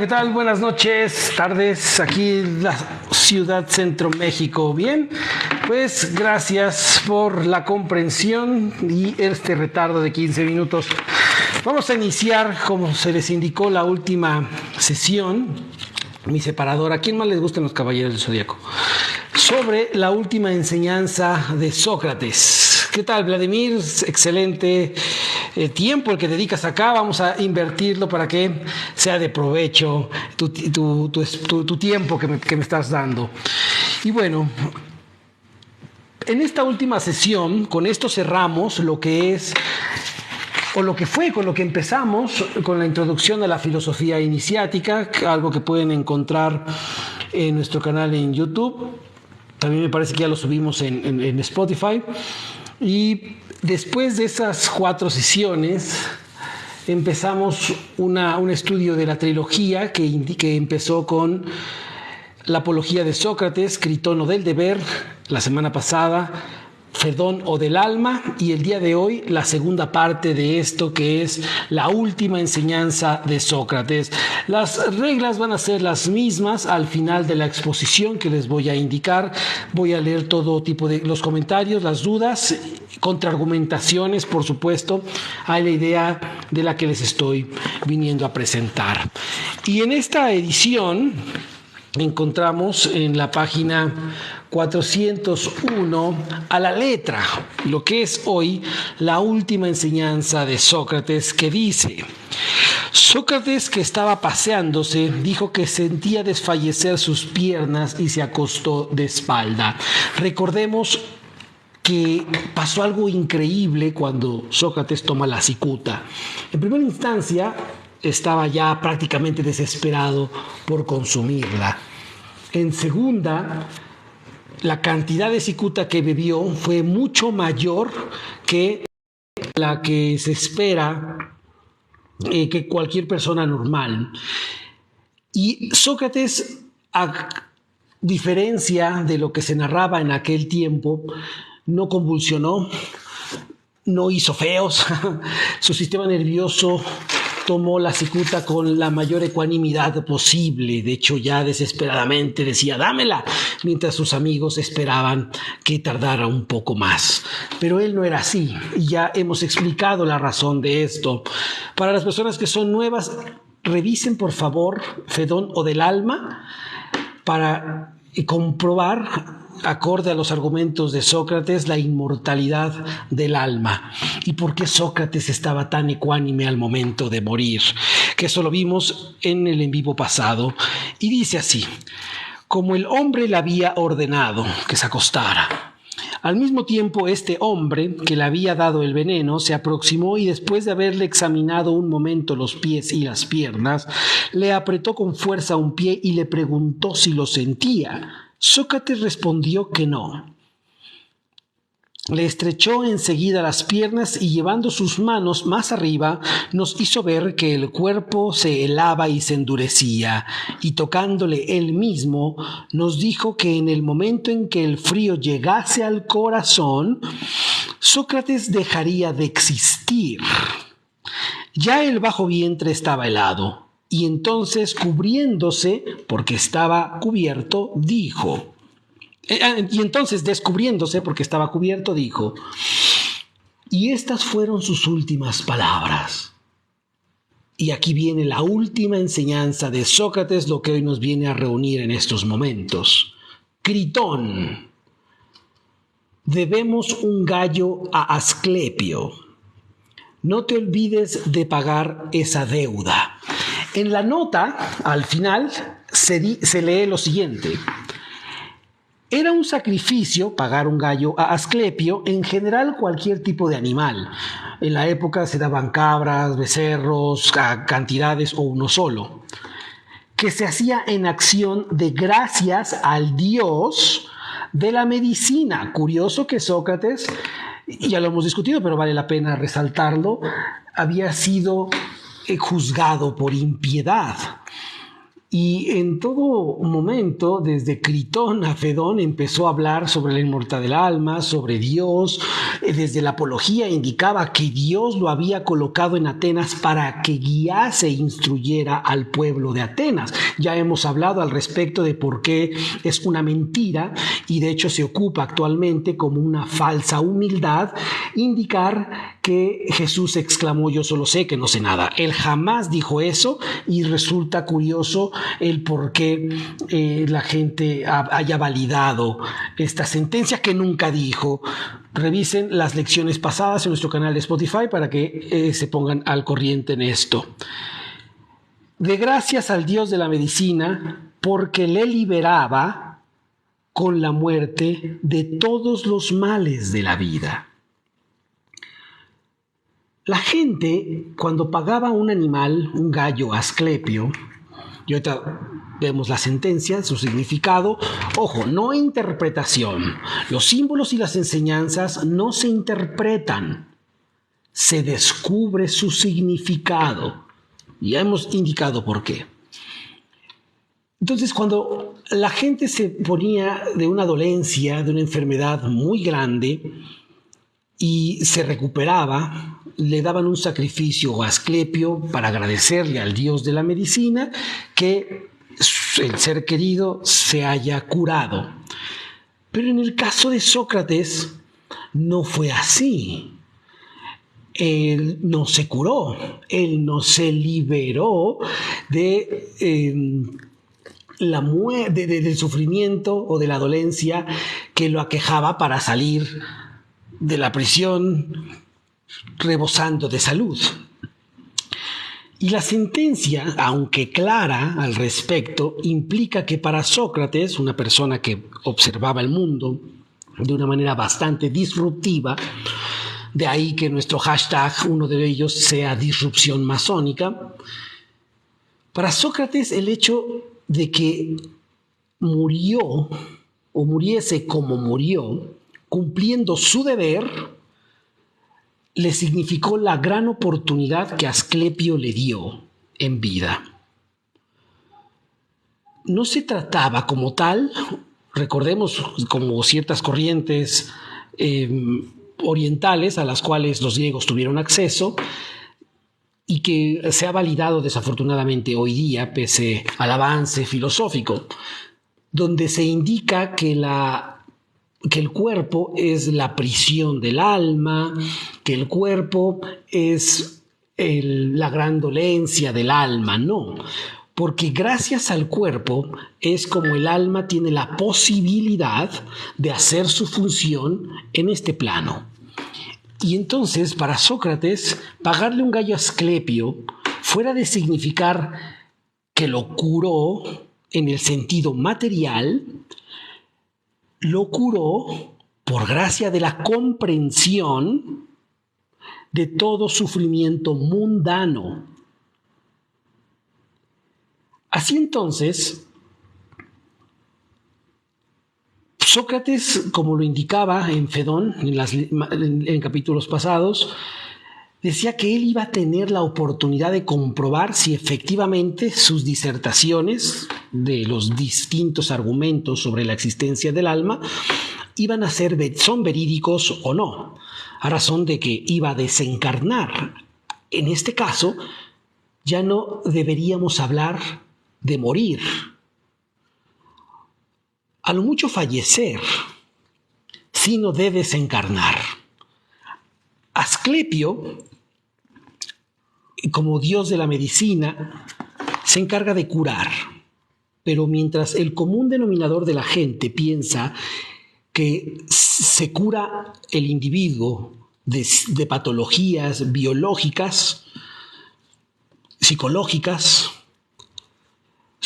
¿qué tal? Buenas noches, tardes, aquí en la ciudad Centro México. Bien, pues gracias por la comprensión y este retardo de 15 minutos. Vamos a iniciar, como se les indicó, la última sesión, mi separador. ¿A quién más les gustan los caballeros del Zodíaco? Sobre la última enseñanza de Sócrates. ¿Qué tal, Vladimir? Excelente tiempo el que dedicas acá. Vamos a invertirlo para que sea de provecho tu tiempo que me estás dando. Y bueno, en esta última sesión, con esto cerramos lo que es, o lo que fue con lo que empezamos, con la introducción a la filosofía iniciática, algo que pueden encontrar en nuestro canal en YouTube. También me parece que ya lo subimos en Spotify. Y después de esas 4 sesiones empezamos un estudio de la trilogía que empezó con la apología de Sócrates, Critón o del deber, la semana pasada, Fedón o del alma, y el día de hoy la segunda parte de esto, que es la última enseñanza de Sócrates. Las reglas van a ser las mismas al final de la exposición que les voy a indicar. Voy a leer todo tipo de los comentarios, las dudas, contraargumentaciones, por supuesto, a la idea de la que les estoy viniendo a presentar. Y en esta edición encontramos en la página 401 a la letra lo que es hoy la última enseñanza de Sócrates, que dice: Sócrates, que estaba paseándose, dijo que sentía desfallecer sus piernas y se acostó de espalda. Recordemos que pasó algo increíble cuando Sócrates toma la cicuta. En primera instancia, estaba ya prácticamente desesperado por consumirla. En segunda, la cantidad de cicuta que bebió fue mucho mayor que la que se espera que cualquier persona normal. Y Sócrates, a diferencia de lo que se narraba en aquel tiempo, no convulsionó, no hizo feos, su sistema nervioso tomó la cicuta con la mayor ecuanimidad posible. De hecho, ya desesperadamente decía: dámela, mientras sus amigos esperaban que tardara un poco más. Pero él no era así, y ya hemos explicado la razón de esto. Para las personas que son nuevas, revisen por favor Fedón o del alma para comprobar, acorde a los argumentos de Sócrates, la inmortalidad del alma y por qué Sócrates estaba tan ecuánime al momento de morir, que eso lo vimos en el en vivo pasado. Y dice así: como el hombre le había ordenado que se acostara. Al mismo tiempo, este hombre que le había dado el veneno se aproximó y, después de haberle examinado un momento los pies y las piernas, le apretó con fuerza un pie y le preguntó si lo sentía. Sócrates respondió que no. Le estrechó enseguida las piernas y, llevando sus manos más arriba, nos hizo ver que el cuerpo se helaba y se endurecía, y tocándole él mismo, nos dijo que en el momento en que el frío llegase al corazón, Sócrates dejaría de existir. Ya el bajo vientre estaba helado, y entonces, cubriéndose, porque estaba cubierto, dijo... Y entonces, descubriéndose, porque estaba cubierto, dijo: y estas fueron sus últimas palabras. Y aquí viene la última enseñanza de Sócrates, lo que hoy nos viene a reunir en estos momentos. Critón, debemos un gallo a Asclepio. No te olvides de pagar esa deuda. En la nota, al final, se lee lo siguiente: era un sacrificio pagar un gallo a Asclepio, en general cualquier tipo de animal. En la época se daban cabras, becerros, cantidades o uno solo, que se hacía en acción de gracias al dios de la medicina. Curioso que Sócrates, ya lo hemos discutido, pero vale la pena resaltarlo, había sido juzgado por impiedad. Y en todo momento, desde Critón a Fedón, empezó a hablar sobre la inmortalidad del alma, sobre Dios. Desde la apología indicaba que Dios lo había colocado en Atenas para que guiase e instruyera al pueblo de Atenas. Ya hemos hablado al respecto de por qué es una mentira y de hecho se ocupa actualmente como una falsa humildad indicar que Jesús exclamó: yo solo sé que no sé nada. Él jamás dijo eso y resulta curioso el por qué la gente haya validado esta sentencia que nunca dijo. Revisen las lecciones pasadas en nuestro canal de Spotify para que se pongan al corriente en esto. De gracias al Dios de la medicina, porque le liberaba con la muerte de todos los males de la vida. La gente, cuando pagaba un animal, un gallo a Asclepio, y ahorita vemos la sentencia, su significado. Ojo, no interpretación. Los símbolos y las enseñanzas no se interpretan, se descubre su significado. Ya hemos indicado por qué. Entonces, cuando la gente se ponía de una dolencia, de una enfermedad muy grande y se recuperaba, le daban un sacrificio a Asclepio para agradecerle al Dios de la medicina que el ser querido se haya curado. Pero en el caso de Sócrates no fue así. Él no se curó, él no se liberó del sufrimiento o de la dolencia que lo aquejaba para salir de la prisión rebosando de salud. Y la sentencia, aunque clara al respecto, implica que para Sócrates, una persona que observaba el mundo de una manera bastante disruptiva, de ahí que nuestro hashtag, uno de ellos, sea disrupción masónica, para Sócrates el hecho de que murió o muriese como murió, cumpliendo su deber, le significó la gran oportunidad que Asclepio le dio en vida. No se trataba como tal, recordemos como ciertas corrientes orientales a las cuales los griegos tuvieron acceso y que se ha validado desafortunadamente hoy día pese al avance filosófico, donde se indica que el cuerpo es la prisión del alma, que el cuerpo es la gran dolencia del alma. No, porque gracias al cuerpo es como el alma tiene la posibilidad de hacer su función en este plano. Y entonces, para Sócrates, pagarle un gallo a Asclepio, fuera de significar que lo curó en el sentido material, lo curó por gracia de la comprensión de todo sufrimiento mundano. Así entonces, Sócrates, como lo indicaba en Fedón, en capítulos pasados, decía que él iba a tener la oportunidad de comprobar si efectivamente sus disertaciones de los distintos argumentos sobre la existencia del alma son verídicos o no, a razón de que iba a desencarnar. En este caso, ya no deberíamos hablar de morir, a lo mucho fallecer, sino de desencarnar. Asclepio, como dios de la medicina, se encarga de curar, pero mientras el común denominador de la gente piensa que se cura el individuo de patologías biológicas, psicológicas,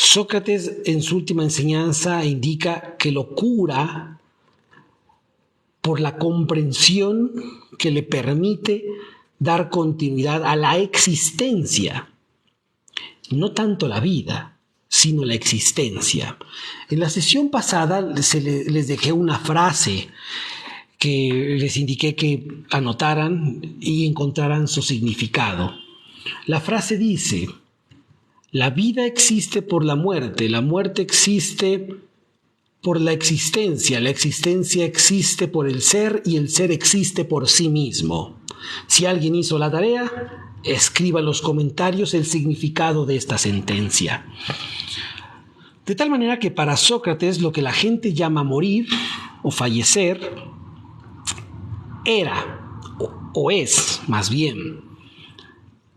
Sócrates en su última enseñanza indica que lo cura por la comprensión que le permite dar continuidad a la existencia, no tanto la vida, sino la existencia. En la sesión pasada les dejé una frase que les indiqué que anotaran y encontraran su significado. La frase dice: La vida existe por la muerte existe por la existencia existe por el ser y el ser existe por sí mismo. Si alguien hizo la tarea, escriba en los comentarios el significado de esta sentencia. De tal manera que para Sócrates lo que la gente llama morir o fallecer era o es más bien,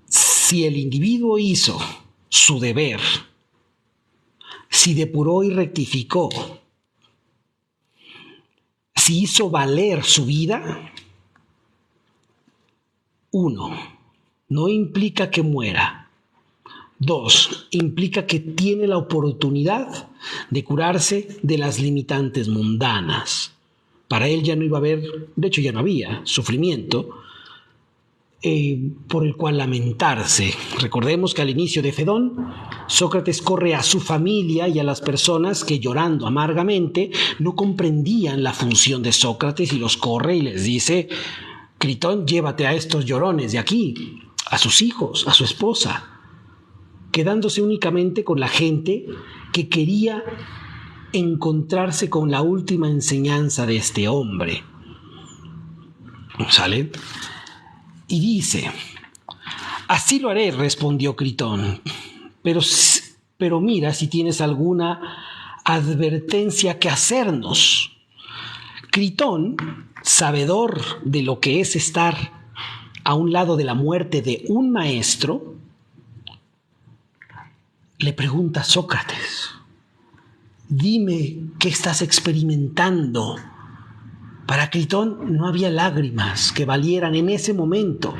si el individuo hizo su deber, si depuró y rectificó, si hizo valer su vida, 1, no implica que muera. 2, implica que tiene la oportunidad de curarse de las limitantes mundanas. Para él ya no iba a haber, de hecho ya no había, sufrimiento por el cual lamentarse. Recordemos que al inicio de Fedón, Sócrates corre a su familia y a las personas que llorando amargamente no comprendían la función de Sócrates y los corre y les dice: Critón, llévate a estos llorones de aquí, a sus hijos, a su esposa, quedándose únicamente con la gente que quería encontrarse con la última enseñanza de este hombre. ¿Sale? Y dice: así lo haré, respondió Critón, pero mira si tienes alguna advertencia que hacernos. Critón, sabedor de lo que es estar a un lado de la muerte de un maestro, le pregunta a Sócrates: dime qué estás experimentando. Para Critón no había lágrimas que valieran en ese momento,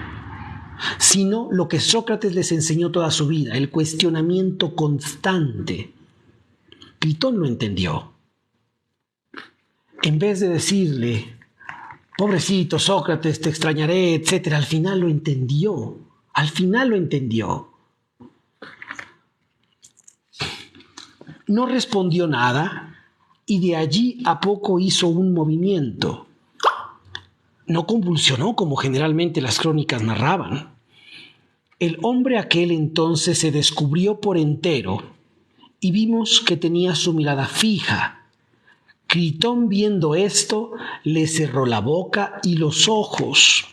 sino lo que Sócrates les enseñó toda su vida, el cuestionamiento constante. Critón lo entendió. En vez de decirle: pobrecito Sócrates, te extrañaré, etc., al final lo entendió. No respondió nada y de allí a poco hizo un movimiento. No convulsionó como generalmente las crónicas narraban. El hombre aquel entonces se descubrió por entero y vimos que tenía su mirada fija. Critón, viendo esto, le cerró la boca y los ojos.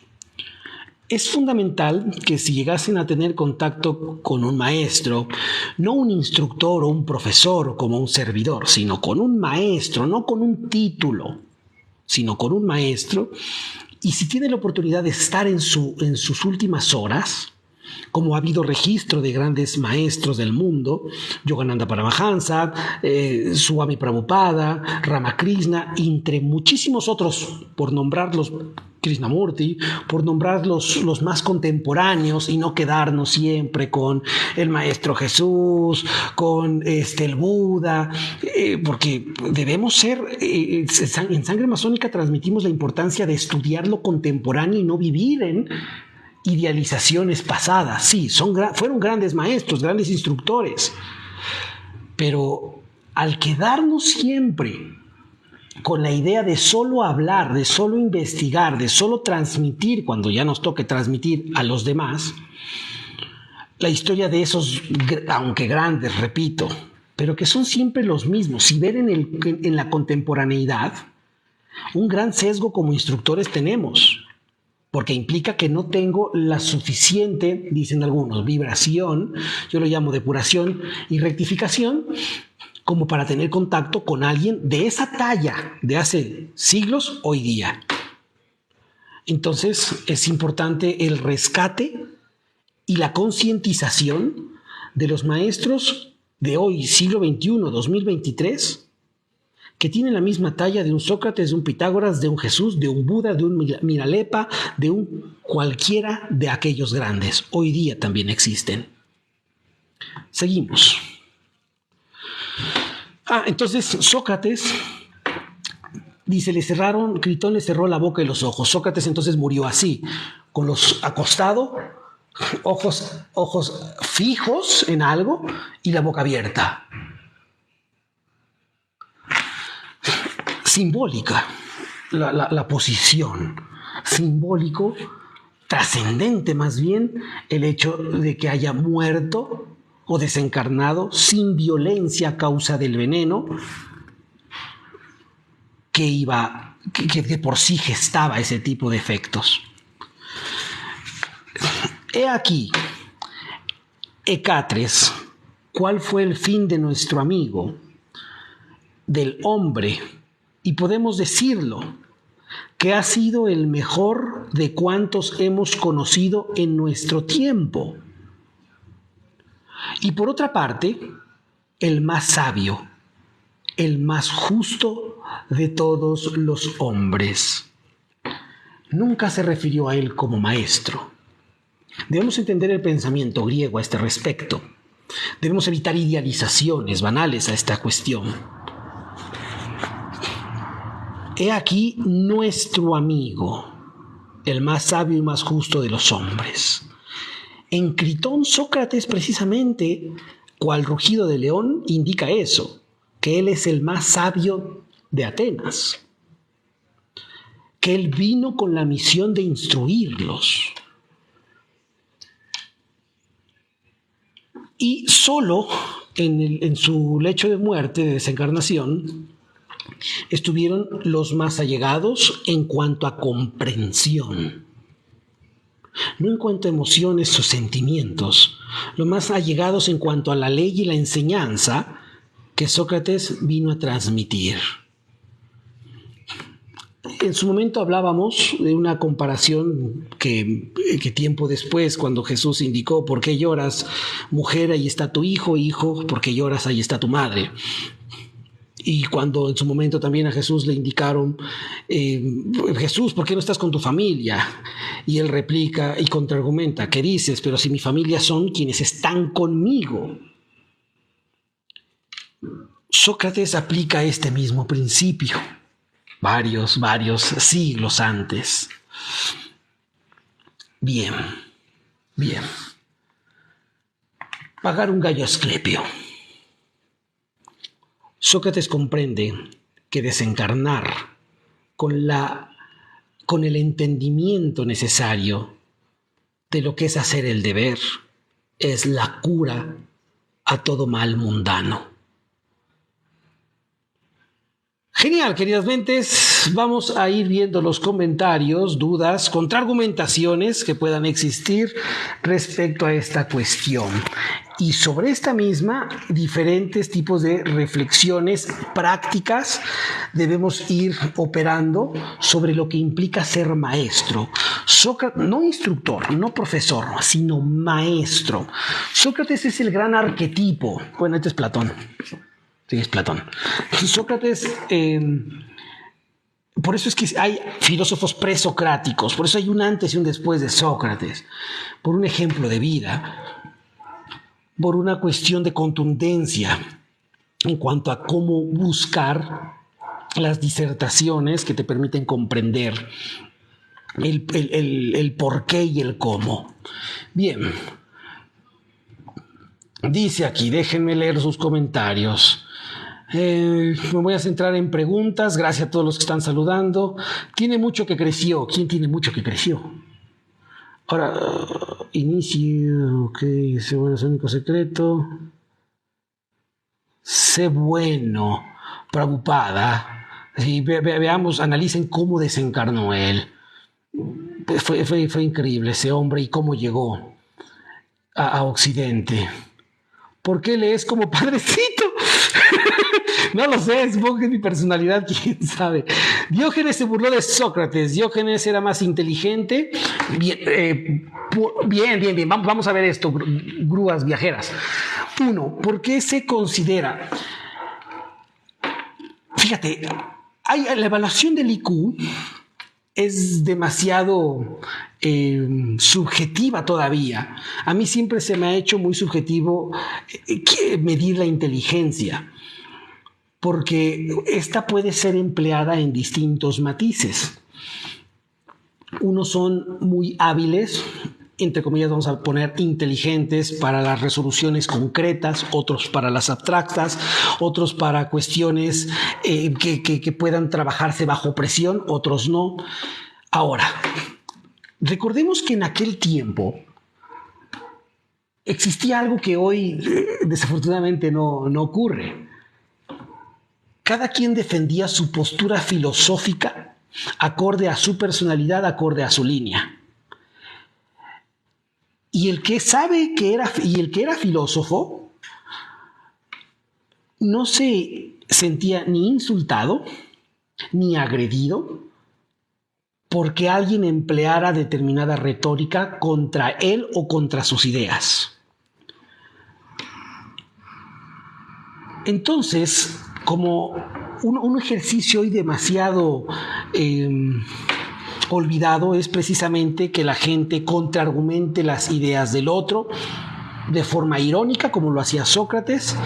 Es fundamental que si llegasen a tener contacto con un maestro, no un instructor o un profesor como un servidor, sino con un maestro, no con un título, sino con un maestro, y si tiene la oportunidad de estar en sus últimas horas, como ha habido registro de grandes maestros del mundo, Yogananda Paramahansa, Swami Prabhupada, Ramakrishna, entre muchísimos otros, por nombrarlos, Krishnamurti, por nombrar los más contemporáneos y no quedarnos siempre con el Maestro Jesús, con el Buda, porque debemos ser, en Sangre Masónica transmitimos la importancia de estudiar lo contemporáneo y no vivir en idealizaciones pasadas. Sí, fueron grandes maestros, grandes instructores, pero al quedarnos siempre con la idea de solo hablar, de solo investigar, de solo transmitir cuando ya nos toque transmitir a los demás, la historia de esos, aunque grandes, repito, pero que son siempre los mismos. Si ven en la contemporaneidad, un gran sesgo como instructores tenemos, porque implica que no tengo la suficiente, dicen algunos, vibración, yo lo llamo depuración y rectificación, como para tener contacto con alguien de esa talla de hace siglos hoy día. Entonces es importante el rescate y la concientización de los maestros de hoy, siglo XXI, 2023, que tienen la misma talla de un Sócrates, de un Pitágoras, de un Jesús, de un Buda, de un Milarepa, de un cualquiera de aquellos grandes. Hoy día también existen. Seguimos. Entonces Sócrates, dice, Critón le cerró la boca y los ojos. Sócrates entonces murió así, con los acostado, ojos fijos en algo y la boca abierta. Simbólica la posición, simbólico, trascendente más bien, el hecho de que haya muerto o desencarnado, sin violencia a causa del veneno que por sí gestaba ese tipo de efectos. He aquí, Hecatres, ¿cuál fue el fin de nuestro amigo, del hombre? Y podemos decirlo, que ha sido el mejor de cuantos hemos conocido en nuestro tiempo. Y por otra parte, el más sabio, el más justo de todos los hombres. Nunca se refirió a él como maestro. Debemos entender el pensamiento griego a este respecto. Debemos evitar idealizaciones banales a esta cuestión. He aquí nuestro amigo, el más sabio y más justo de los hombres. En Critón, Sócrates precisamente, cual rugido de león, indica eso, que él es el más sabio de Atenas, que él vino con la misión de instruirlos. Y solo en su lecho de muerte, de desencarnación, estuvieron los más allegados en cuanto a comprensión, no en cuanto a emociones o sentimientos, los más allegados en cuanto a la ley y la enseñanza que Sócrates vino a transmitir. En su momento hablábamos de una comparación que tiempo después, cuando Jesús indicó: ¿por qué lloras, mujer? Ahí está tu hijo, hijo, ¿por qué lloras? Ahí está tu madre. Y cuando en su momento también a Jesús le indicaron: Jesús, ¿por qué no estás con tu familia? Y él replica y contraargumenta: ¿qué dices? Pero si mi familia son quienes están conmigo. Sócrates aplica este mismo principio varios siglos antes. Bien. Pagar un gallo a Asclepio. Sócrates comprende que desencarnar con el entendimiento necesario de lo que es hacer el deber es la cura a todo mal mundano. Genial, queridas mentes. Vamos a ir viendo los comentarios, dudas, contraargumentaciones que puedan existir respecto a esta cuestión. Y sobre esta misma, diferentes tipos de reflexiones prácticas debemos ir operando sobre lo que implica ser maestro. Sócrates, no instructor, no profesor, sino maestro. Sócrates es el gran arquetipo. Bueno, este es Platón. Sí, es Platón. Sócrates, por eso es que hay filósofos presocráticos, por eso hay un antes y un después de Sócrates, por un ejemplo de vida, por una cuestión de contundencia en cuanto a cómo buscar las disertaciones que te permiten comprender el por qué y el cómo. Bien, dice aquí, déjenme leer sus comentarios. Me voy a centrar en preguntas. Gracias a todos los que están saludando. Tiene mucho que creció. ¿Quién tiene mucho que creció? Ahora, inicio. Ok, sé bueno, es el único secreto. Sé bueno. Prabhupada. Sí, veamos, analicen cómo desencarnó él. Fue increíble ese hombre y cómo llegó a Occidente. ¿Por qué lees como padrecito? No lo sé, supongo que es mi personalidad, quién sabe. Diógenes se burló de Sócrates. Diógenes era más inteligente. Bien. Vamos a ver esto, grúas viajeras. 1. ¿Por qué se considera? Fíjate, la evaluación del IQ es demasiado subjetiva todavía. A mí siempre se me ha hecho muy subjetivo medir la inteligencia, porque esta puede ser empleada en distintos matices. Unos son muy hábiles, entre comillas vamos a poner inteligentes para las resoluciones concretas, otros para las abstractas, otros para cuestiones que puedan trabajarse bajo presión, otros no. Ahora, recordemos que en aquel tiempo existía algo que hoy desafortunadamente no ocurre. Cada quien defendía su postura filosófica acorde a su personalidad, acorde a su línea. Y el que era filósofo no se sentía ni insultado ni agredido porque alguien empleara determinada retórica contra él o contra sus ideas. Entonces, como un ejercicio hoy demasiado olvidado es precisamente que la gente contraargumente las ideas del otro de forma irónica, como lo hacía Sócrates,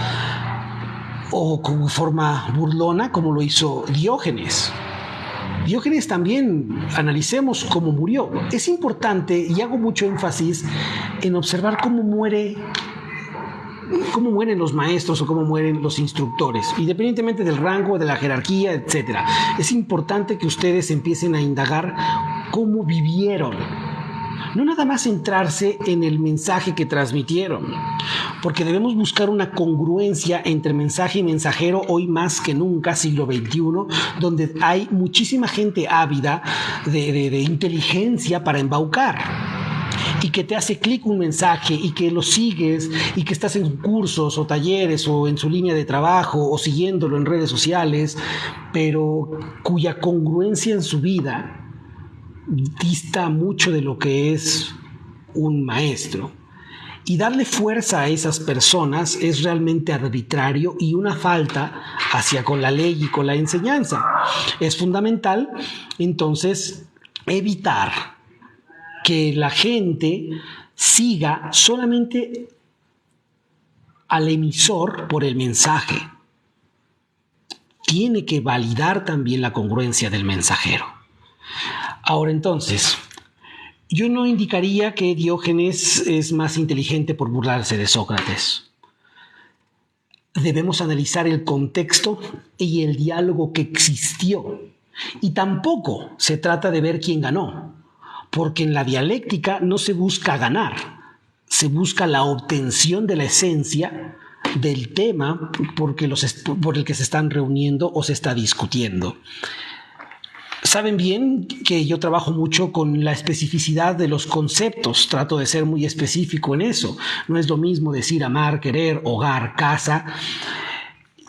o como forma burlona, como lo hizo Diógenes. Diógenes también, analicemos cómo murió. Es importante, y hago mucho énfasis en observar cómo mueren los maestros o cómo mueren los instructores, independientemente del rango, de la jerarquía, etc. Es importante que ustedes empiecen a indagar cómo vivieron. No nada más centrarse en el mensaje que transmitieron, porque debemos buscar una congruencia entre mensaje y mensajero hoy más que nunca, siglo XXI, donde hay muchísima gente ávida de inteligencia para embaucar. Y que te hace clic un mensaje y que lo sigues y que estás en cursos o talleres o en su línea de trabajo o siguiéndolo en redes sociales, pero cuya congruencia en su vida dista mucho de lo que es un maestro. Y darle fuerza a esas personas es realmente arbitrario y una falta hacia con la ley y con la enseñanza. Es fundamental, entonces, evitar que la gente siga solamente al emisor por el mensaje. Tiene que validar también la congruencia del mensajero. Ahora entonces, yo no indicaría que Diógenes es más inteligente por burlarse de Sócrates. Debemos analizar el contexto y el diálogo que existió. Y tampoco se trata de ver quién ganó, porque en la dialéctica no se busca ganar, se busca la obtención de la esencia del tema por el que se están reuniendo o se está discutiendo. Saben bien que yo trabajo mucho con la especificidad de los conceptos, trato de ser muy específico en eso. No es lo mismo decir amar, querer, hogar, casa.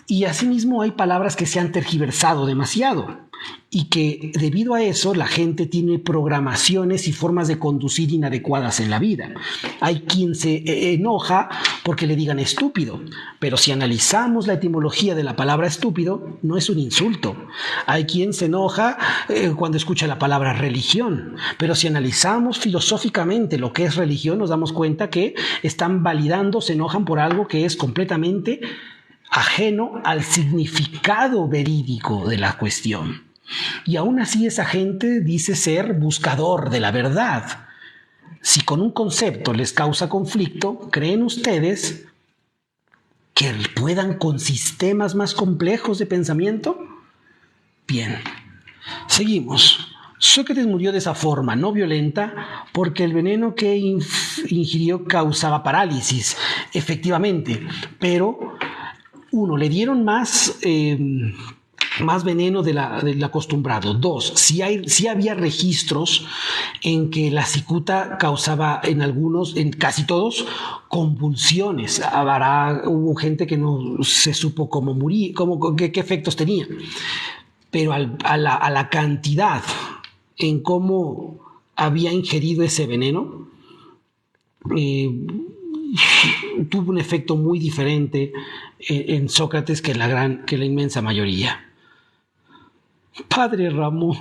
Y asimismo hay palabras que se han tergiversado demasiado y que debido a eso la gente tiene programaciones y formas de conducir inadecuadas en la vida. Hay quien se enoja porque le digan estúpido, pero si analizamos la etimología de la palabra estúpido, no es un insulto. Hay quien se enoja cuando escucha la palabra religión, pero si analizamos filosóficamente lo que es religión, nos damos cuenta que están validando, se enojan por algo que es completamente ajeno al significado verídico de la cuestión. Y aún así esa gente dice ser buscador de la verdad. Si con un concepto les causa conflicto, ¿creen ustedes que puedan con sistemas más complejos de pensamiento? Bien, seguimos. Sócrates murió de esa forma, no violenta, porque el veneno que ingirió causaba parálisis, efectivamente, pero le dieron más veneno del acostumbrado. 2, sí había registros en que la cicuta causaba en casi todos, convulsiones. Hubo gente que no se supo cómo morir, qué efectos tenía. Pero a la cantidad en cómo había ingerido ese veneno, tuvo un efecto muy diferente en Sócrates que la inmensa mayoría. Padre Ramón,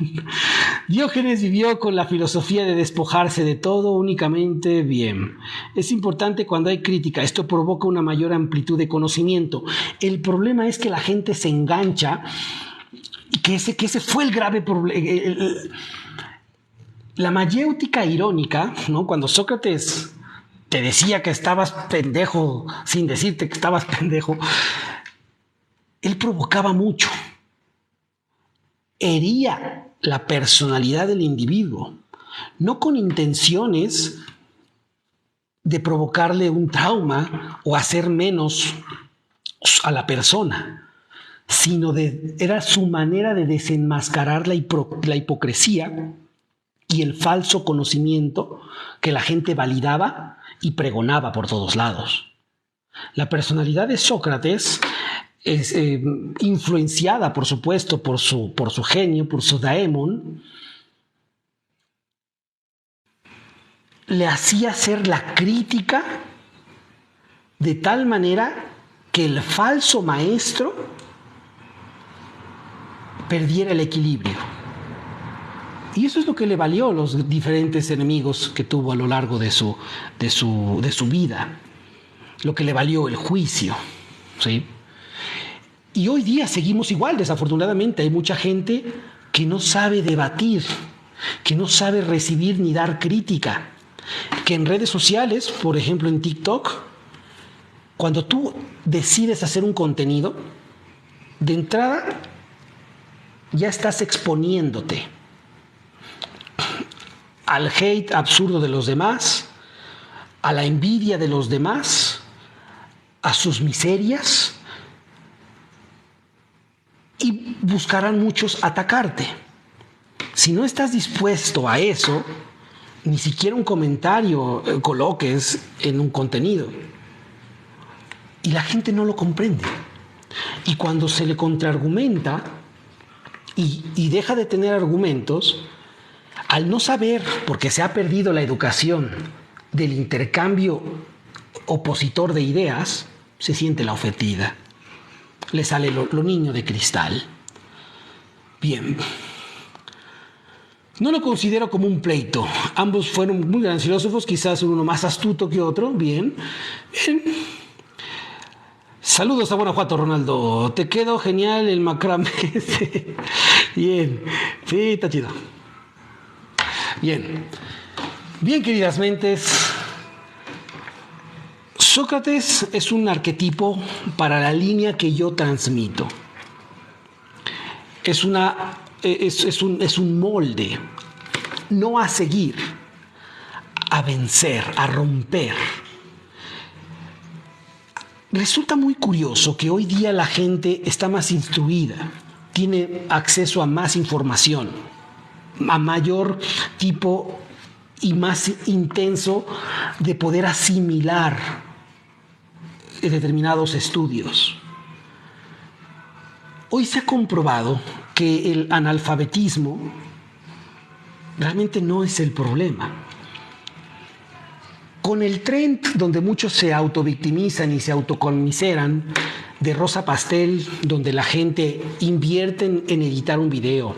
Diógenes vivió con la filosofía de despojarse de todo únicamente bien. Es importante cuando hay crítica, esto provoca una mayor amplitud de conocimiento. El problema es que la gente se engancha, que ese fue el grave problema. La mayéutica irónica, ¿no? Cuando Sócrates te decía que estabas pendejo sin decirte que estabas pendejo, él provocaba mucho. Hería la personalidad del individuo, no con intenciones de provocarle un trauma o hacer menos a la persona, sino era su manera de desenmascarar la hipocresía y el falso conocimiento que la gente validaba y pregonaba por todos lados. La personalidad de Sócrates es influenciada, por supuesto, por su genio, por su daemon, le hacía hacer la crítica de tal manera que el falso maestro perdiera el equilibrio. Y eso es lo que le valió los diferentes enemigos que tuvo a lo largo de su vida, lo que le valió el juicio, ¿sí? Y hoy día seguimos igual, desafortunadamente. Hay mucha gente que no sabe debatir, que no sabe recibir ni dar crítica, que en redes sociales, por ejemplo en TikTok, cuando tú decides hacer un contenido, de entrada ya estás exponiéndote al hate absurdo de los demás, a la envidia de los demás, a sus miserias, y buscarán muchos atacarte. Si no estás dispuesto a eso, ni siquiera un comentario coloques en un contenido. Y la gente no lo comprende. Y cuando se le contraargumenta y deja de tener argumentos, al no saber, porque se ha perdido la educación del intercambio opositor de ideas, se siente la ofendida. Le sale lo niño de cristal. Bien. No lo considero como un pleito. Ambos fueron muy grandes filósofos, quizás uno más astuto que otro. Bien. Bien. Saludos a Guanajuato, Ronaldo. Te quedó genial el macramé. Bien. Sí, está chido. Bien. Bien, queridas mentes. Sócrates es un arquetipo para la línea que yo transmito. Es un molde, no a seguir, a vencer, a romper. Resulta muy curioso que hoy día la gente está más instruida, tiene acceso a más información, a mayor tipo y más intenso de poder asimilar determinados estudios. Hoy se ha comprobado que el analfabetismo realmente no es el problema. Con el trend donde muchos se autovictimizan y se autoconmiseran, de rosa pastel, donde la gente invierte en editar un video,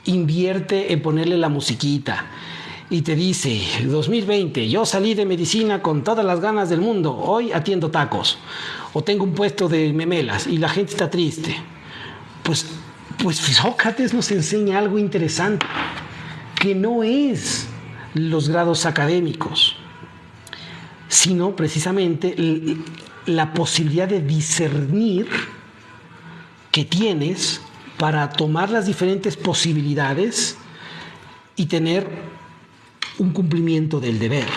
invierte en ponerle la musiquita, y te dice, 2020, yo salí de medicina con todas las ganas del mundo, hoy atiendo tacos, o tengo un puesto de memelas, y la gente está triste. Pues Sócrates nos enseña algo interesante, que no es los grados académicos, sino precisamente la posibilidad de discernir que tienes para tomar las diferentes posibilidades y tener un cumplimiento del deber.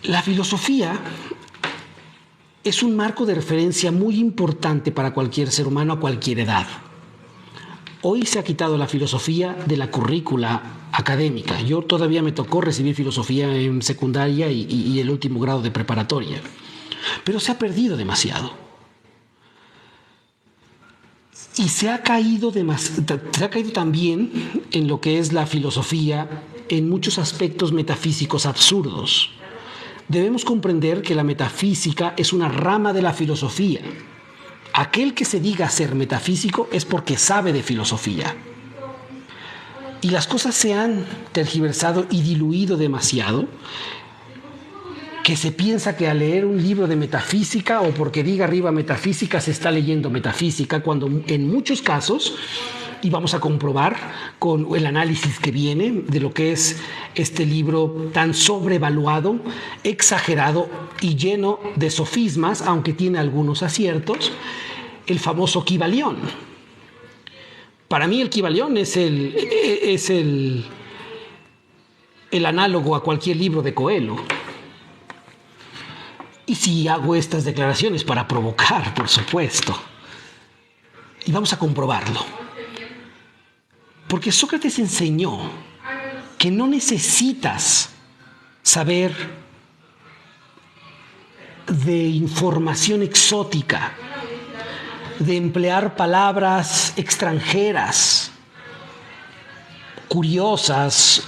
La filosofía es un marco de referencia muy importante para cualquier ser humano a cualquier edad. Hoy se ha quitado la filosofía de la currícula académica. Yo todavía me tocó recibir filosofía en secundaria y el último grado de preparatoria, pero se ha perdido demasiado. Y se ha caído también en lo que es la filosofía en muchos aspectos metafísicos absurdos. Debemos comprender que la metafísica es una rama de la filosofía. Aquel que se diga ser metafísico es porque sabe de filosofía. Y las cosas se han tergiversado y diluido demasiado, que se piensa que al leer un libro de metafísica o porque diga arriba metafísica se está leyendo metafísica, cuando en muchos casos, y vamos a comprobar con el análisis que viene de lo que es este libro tan sobrevaluado, exagerado y lleno de sofismas, aunque tiene algunos aciertos, el famoso Kybalión. Para mí el Kybalión es el análogo a cualquier libro de Coelho. Y si hago estas declaraciones para provocar, por supuesto. Y vamos a comprobarlo. Porque Sócrates enseñó que no necesitas saber de información exótica, de emplear palabras extranjeras, curiosas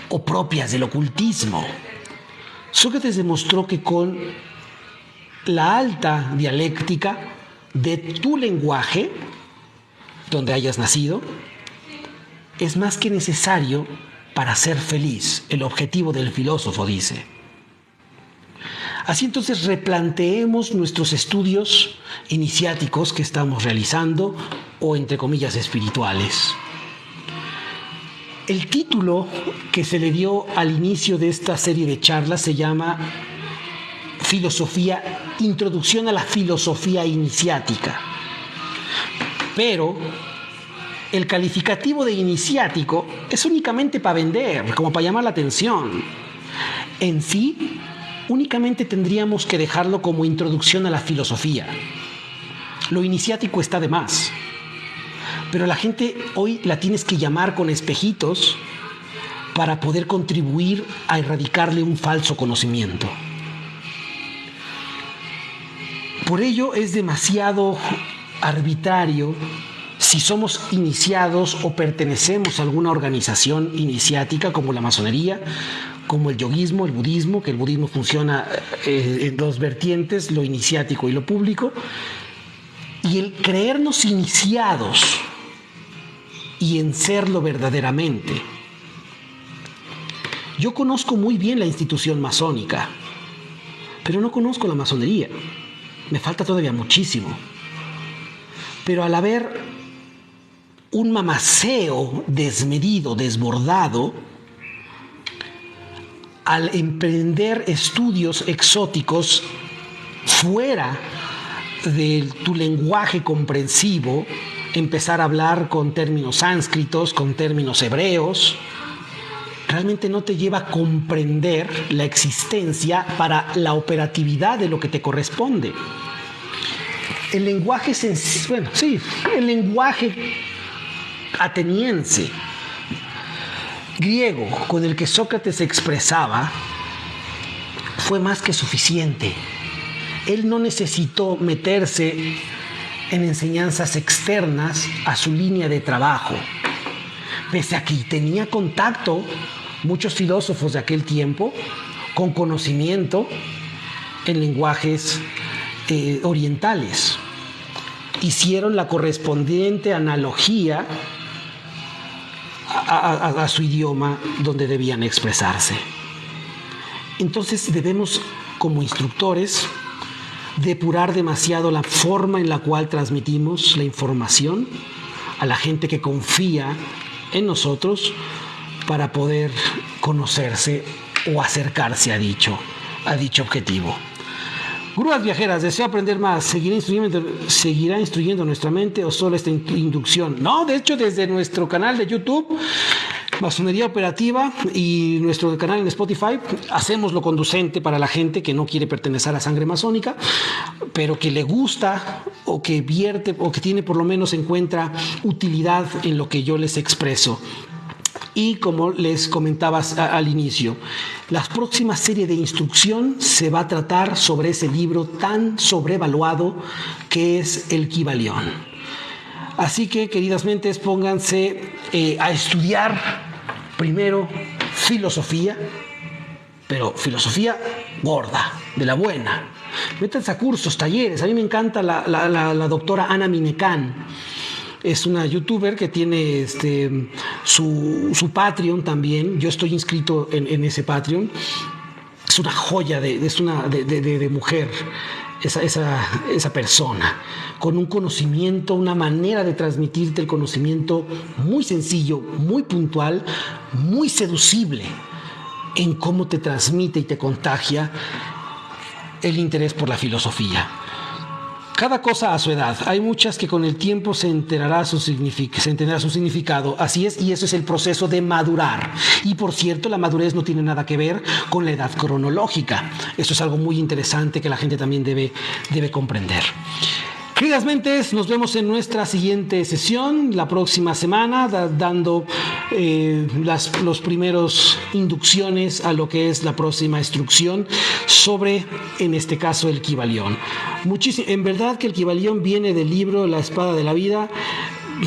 o propias del ocultismo. Sócrates demostró que con la alta dialéctica de tu lenguaje, donde hayas nacido, es más que necesario para ser feliz. El objetivo del filósofo, dice. Así entonces replanteemos nuestros estudios iniciáticos que estamos realizando, o entre comillas espirituales. El título que se le dio al inicio de esta serie de charlas se llama Introducción a la filosofía iniciática. Pero el calificativo de iniciático es únicamente para vender, como para llamar la atención. En sí, únicamente tendríamos que dejarlo como introducción a la filosofía. Lo iniciático está de más. Pero la gente hoy la tienes que llamar con espejitos para poder contribuir a erradicarle un falso conocimiento. Por ello es demasiado arbitrario si somos iniciados o pertenecemos a alguna organización iniciática como la masonería, como el yoguismo, el budismo, que el budismo funciona en dos vertientes, lo iniciático y lo público, y el creernos iniciados y en serlo verdaderamente. Yo conozco muy bien la institución masónica, pero no conozco la masonería. Me falta todavía muchísimo. Pero al haber un mamaceo desmedido, desbordado, al emprender estudios exóticos fuera de tu lenguaje comprensivo, empezar a hablar con términos sánscritos, con términos hebreos, realmente no te lleva a comprender la existencia para la operatividad de lo que te corresponde. El lenguaje el lenguaje ateniense, griego, con el que Sócrates se expresaba, fue más que suficiente. Él no necesitó meterse en enseñanzas externas a su línea de trabajo, pese a que tenía contacto muchos filósofos de aquel tiempo con conocimiento en lenguajes orientales. Hicieron la correspondiente analogía a su idioma donde debían expresarse. Entonces debemos, como instructores, depurar demasiado la forma en la cual transmitimos la información a la gente que confía en nosotros para poder conocerse o acercarse a dicho objetivo. Grúas viajeras, ¿desea aprender más? ¿Seguirá instruyendo nuestra mente o solo esta inducción? No, de hecho, desde nuestro canal de YouTube, Masonería Operativa, y nuestro canal en Spotify, hacemos lo conducente para la gente que no quiere pertenecer a sangre masónica, pero que le gusta o que vierte o que tiene, por lo menos encuentra utilidad en lo que yo les expreso. Y como les comentaba al inicio, la próxima serie de instrucción se va a tratar sobre ese libro tan sobrevaluado que es el Kybalión. Así que, queridas mentes, pónganse a estudiar primero filosofía, pero filosofía gorda, de la buena. Métanse a cursos, talleres. A mí me encanta la doctora Ana Minecán. Es una youtuber que tiene su Patreon también. Yo estoy inscrito en ese Patreon. Es una joya de mujer, esa persona, con un conocimiento, una manera de transmitirte el conocimiento muy sencillo, muy puntual, muy seducible en cómo te transmite y te contagia el interés por la filosofía. Cada cosa a su edad. Hay muchas que con el tiempo se entenderá su significado. Así es, y eso es el proceso de madurar. Y por cierto, la madurez no tiene nada que ver con la edad cronológica. Eso es algo muy interesante que la gente también debe comprender. Queridas mentes, nos vemos en nuestra siguiente sesión la próxima semana, dando los primeros inducciones a lo que es la próxima instrucción sobre, en este caso, el Kybalión. En verdad que el Kybalión viene del libro La Espada de la Vida.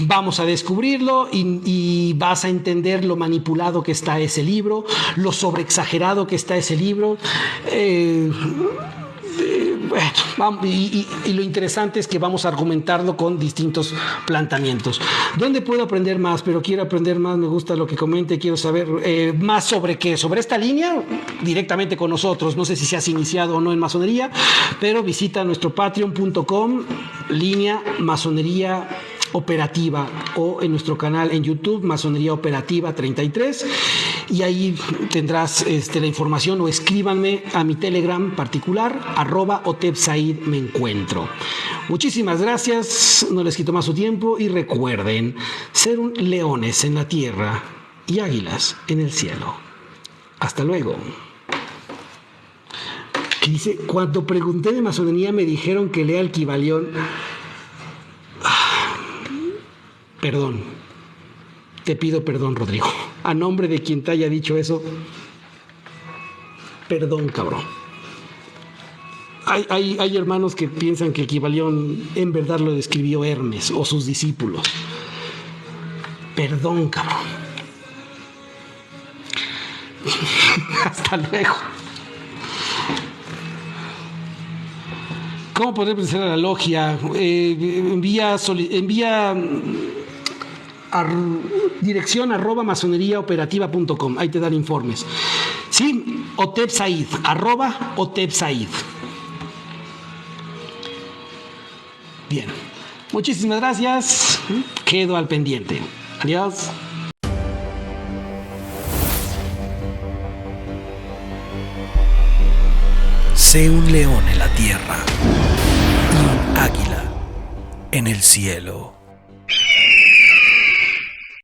Vamos a descubrirlo y vas a entender lo manipulado que está ese libro, lo sobreexagerado que está ese libro. Y lo interesante es que vamos a argumentarlo con distintos planteamientos. ¿Dónde puedo aprender más? Pero quiero aprender más, me gusta lo que comente, quiero saber más sobre qué, sobre esta línea, directamente con nosotros. No sé si se has iniciado o no en masonería, pero visita nuestro patreon.com, línea masonería operativa, o en nuestro canal en YouTube, Masonería Operativa 33, y ahí tendrás la información, o escríbanme a mi Telegram particular, @otepsaid me encuentro. Muchísimas gracias, no les quito más su tiempo, y recuerden, ser leones en la tierra y águilas en el cielo. Hasta luego. Que dice, cuando pregunté de masonería me dijeron que lea el Kybalión. Perdón, te pido perdón, Rodrigo. A nombre de quien te haya dicho eso, perdón, cabrón. Hay hermanos que piensan que el Kybalión en verdad lo describió Hermes o sus discípulos. Perdón, cabrón. Hasta luego. ¿Cómo poder pensar a la logia? Envía dirección @masoneriaoperativa.com. Ahí te dan informes. Sí, otepsaid, @otepsaid. Bien, muchísimas gracias. Quedo al pendiente. Adiós. Sé un león en la tierra y un águila en el cielo.